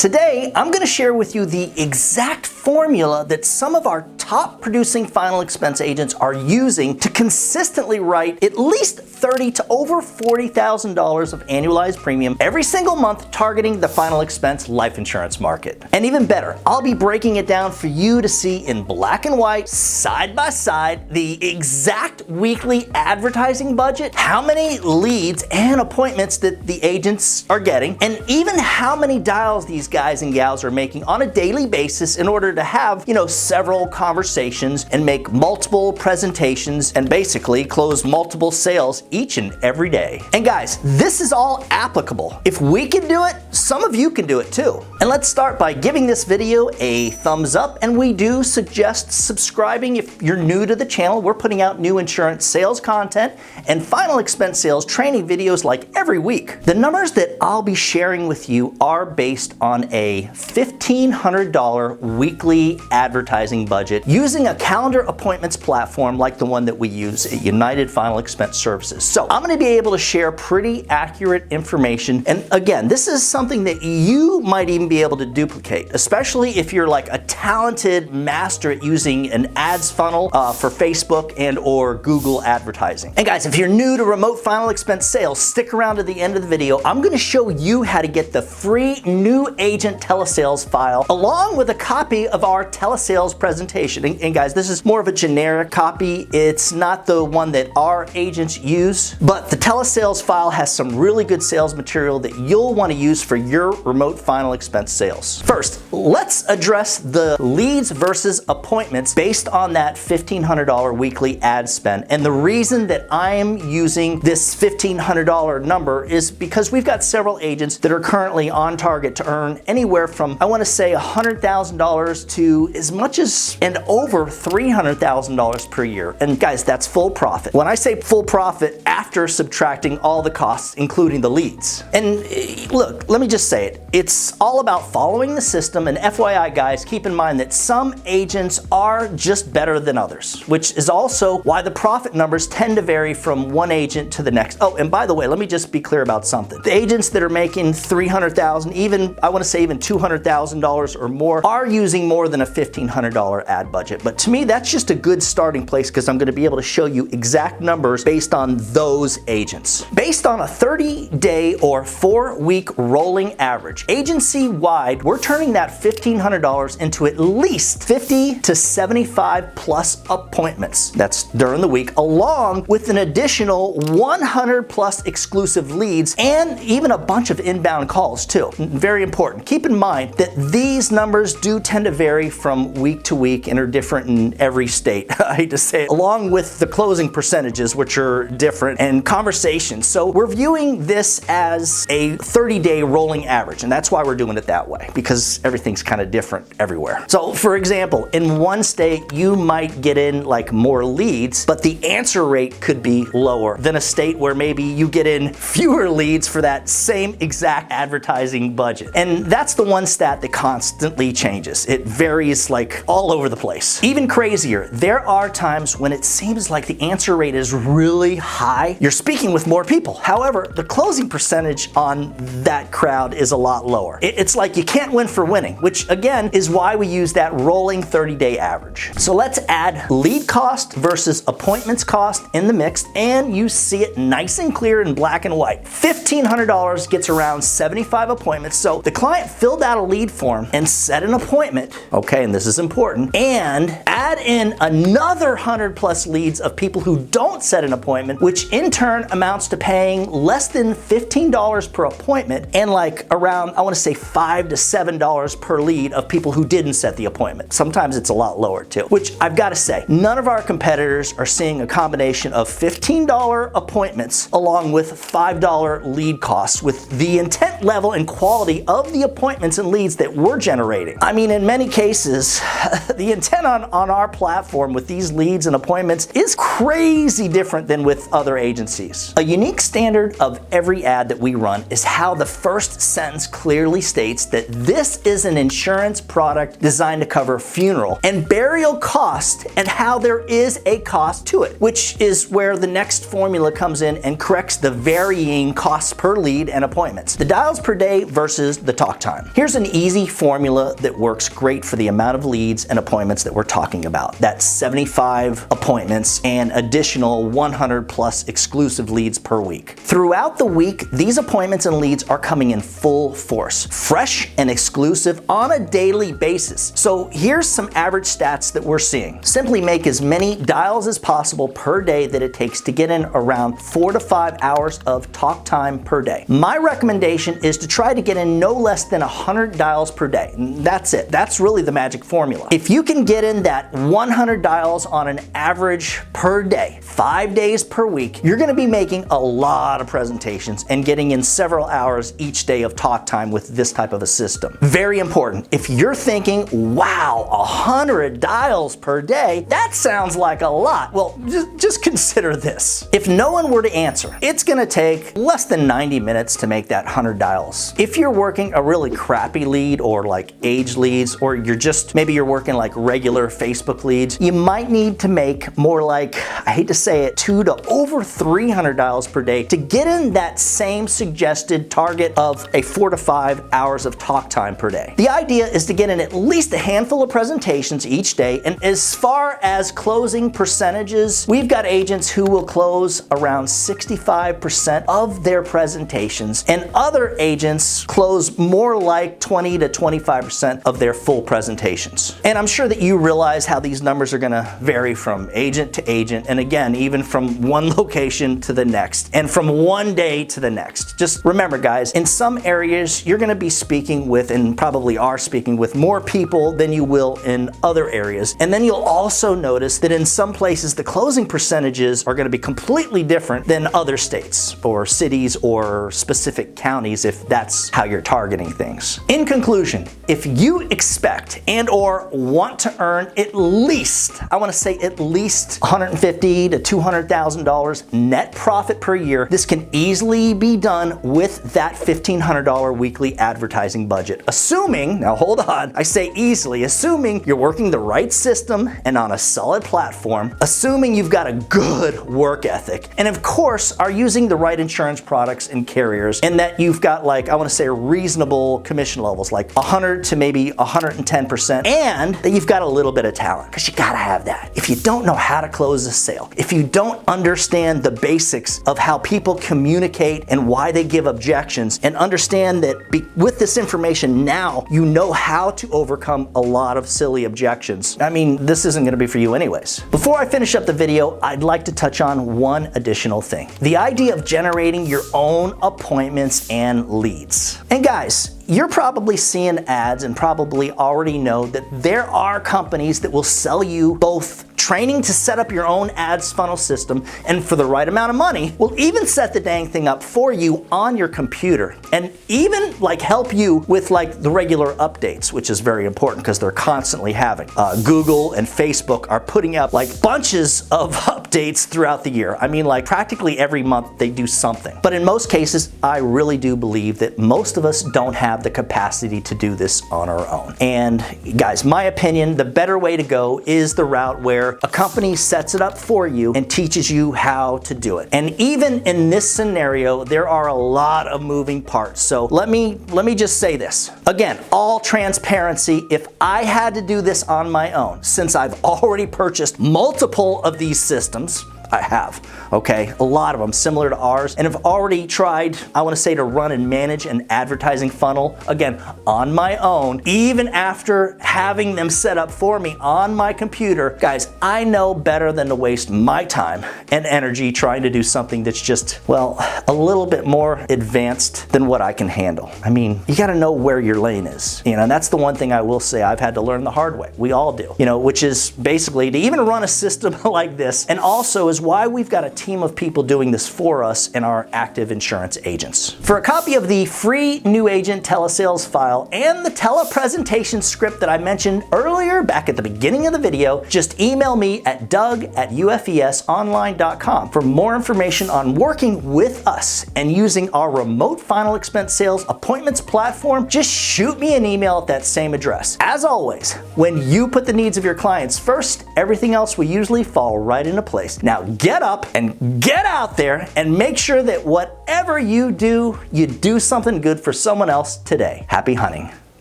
Today, I'm going to share with you the exact formula that some of our top producing final expense agents are using to consistently write at least $30,000 to over $40,000 of annualized premium every single month, targeting the final expense life insurance market. And even better, I'll be breaking it down for you to see in black and white, side by side, the exact weekly advertising budget, how many leads and appointments that the agents are getting, and even how many dials these guys and gals are making on a daily basis in order to have, several conversations and make multiple presentations and basically close multiple sales each and every day. And guys, this is all applicable. If we can do it, some of you can do it too. And let's start by giving this video a thumbs up, and we do suggest subscribing if you're new to the channel. We're putting out new insurance sales content and final expense sales training videos like every week. The numbers that I'll be sharing with you are based on a $1,500 weekly advertising budget using a calendar appointments platform like the one that we use at United Final Expense Services. So I'm going to be able to share pretty accurate information. And again, this is something that you might even be able to duplicate, especially if you're like a talented master at using an ads funnel for Facebook and or Google advertising. And guys, if you're new to remote final expense sales, stick around to the end of the video. I'm going to show you how to get the free new agent telesales file along with a copy of our telesales presentation. And guys, this is more of a generic copy. It's not the one that our agents use, but the telesales file has some really good sales material that you'll want to use for your remote final expense sales. First, let's address the leads versus appointments based on that $1,500 weekly ad spend. And the reason that I'm using this $1,500 number is because we've got several agents that are currently on target to earn anywhere from, I want to say, $100,000 to as much as and over $300,000 per year. And guys, that's full profit. When I say full profit, after subtracting all the costs, including the leads. And look, let me just say it. It's all about following the system. And FYI, guys, keep in mind that some agents are just better than others, which is also why the profit numbers tend to vary from one agent to the next. Oh, and by the way, let me just be clear about something. The agents that are making $300,000, even, I want to say even $200,000 or more, are using more than a $1,500 ad budget. But to me, that's just a good starting place because I'm going to be able to show you exact numbers based on those agents. Based on a 30-day or 4-week rolling average, agency-wide, we're turning that $1,500 into at least 50 to 75 plus appointments. That's during the week, along with an additional 100 plus exclusive leads and even a bunch of inbound calls too. Very important. Keep in mind that these numbers do tend to vary from week to week and are different in every state, I hate to say it, along with the closing percentages, which are different, and conversations. So we're viewing this as a 30-day rolling average, and that's why we're doing it that way, because everything's kind of different everywhere. So for example, in one state, you might get in like more leads, but the answer rate could be lower than a state where maybe you get in fewer leads for that same exact advertising budget. And that's the one stat that constantly changes. It varies like all over the place. Even crazier, there are times when it seems like the answer rate is really high. You're speaking with more people. However, the closing percentage on that crowd is a lot lower. It's like you can't win for winning, which again is why we use that rolling 30-day average. So let's add lead cost versus appointments cost in the mix, and you see it nice and clear in black and white. $1,500 gets around 75 appointments. So the client filled out a lead form and set an appointment, okay, and this is important, and add in another 100 plus leads of people who don't set an appointment, which in turn amounts to paying less than $15 per appointment and like around, I want to say $5 to $7 per lead of people who didn't set the appointment. Sometimes it's a lot lower too, which I've got to say, none of our competitors are seeing a combination of $15 appointments along with $5 lead costs with the intent level and quality of the appointments and leads that we're generating. I mean, in many cases, the content on our platform with these leads and appointments is crazy different than with other agencies. A unique standard of every ad that we run is how the first sentence clearly states that this is an insurance product designed to cover funeral and burial cost, and how there is a cost to it, which is where the next formula comes in and corrects the varying costs per lead and appointments. The dials per day versus the talk time. Here's an easy formula that works great for the amount of leads and appointments that we're talking about. That's 75 appointments and additional 100 plus exclusive leads per week. Throughout the week, these appointments and leads are coming in full force, fresh and exclusive on a daily basis. So here's some average stats that we're seeing. Simply make as many dials as possible per day that it takes to get in around 4 to 5 hours of talk time per day. My recommendation is to try to get in no less than 100 dials per day. That's it. That's really the magic formula. If you can get in that 100 dials on an average per day, 5 days per week, you're going to be making a lot of presentations and getting in several hours each day of talk time with this type of a system. Very important. If you're thinking, wow, 100 dials per day, that sounds like a lot. Well, just consider this. If no one were to answer, it's going to take less than 90 minutes to make that 100 dials. If you're working a really crappy lead or like age leads, or maybe you're working like regular Facebook leads, you might need to make more like, I hate to say it, 2 to over 300 dials per day to get in that same suggested target of a 4 to 5 hours of talk time per day. The idea is to get in at least a handful of presentations each day, and as far as closing percentages, we've got agents who will close around 65% of their presentations, and other agents close more like 20 to 25% of their full presentations. And I'm sure that you realize how these numbers are going to vary from agent to agent, and again, even from one location to the next, and from one day to the next. Just remember, guys, in some areas, you're going to be speaking with, and probably are speaking with, more people than you will in other areas. And then you'll also notice that in some places, the closing percentages are going to be completely different than other states or cities or specific counties, if that's how you're targeting things. In conclusion, if you expect and or want to earn at least, I want to say at least $150,000 to $200,000 net profit per year, this can easily be done with that $1,500 weekly advertising budget. Assuming, now hold on, I say easily, assuming you're working the right system and on a solid platform, assuming you've got a good work ethic, and of course are using the right insurance products and carriers, and that you've got, like, I want to say, reasonable commission levels, like 100 to maybe 110%, and that you've got a little bit of talent, because you gotta have that. If you don't know how to close a sale, if you don't understand the basics of how people communicate and why they give objections, and understand that with this information now, you know how to overcome a lot of silly objections, I mean, this isn't gonna be for you anyways. Before I finish up the video, I'd like to touch on one additional thing. The idea of generating your own appointments and leads. And guys, you're probably seeing ads and probably already know that there are companies that will sell you both training to set up your own ads funnel system, and for the right amount of money, will even set the dang thing up for you on your computer, and even like help you with like the regular updates, which is very important because they're constantly having. Google and Facebook are putting up like bunches of updates throughout the year. I mean, like practically every month they do something. But in most cases, I really do believe that most of us don't have the capacity to do this on our own. And guys, my opinion, the better way to go is the route where a company sets it up for you and teaches you how to do it. And even in this scenario, there are a lot of moving parts. So let me just say this. Again, all transparency, if I had to do this on my own, since I've already purchased multiple of these systems, I have, okay? A lot of them similar to ours, and have already tried, I want to say, to run and manage an advertising funnel, again, on my own, even after having them set up for me on my computer. Guys, I know better than to waste my time and energy trying to do something that's just, well, a little bit more advanced than what I can handle. I mean, you got to know where your lane is, you know, and that's the one thing I will say I've had to learn the hard way. We all do, you know, which is basically to even run a system like this, and also as is why we've got a team of people doing this for us in our active insurance agents. For a copy of the free new agent telesales file and the telepresentation script that I mentioned earlier back at the beginning of the video, just email me at doug@ufesonline.com for more information on working with us and using our remote final expense sales appointments platform. Just shoot me an email at that same address. As always, when you put the needs of your clients first, everything else will usually fall right into place. Now get up and get out there and make sure that whatever you do something good for someone else today. Happy hunting.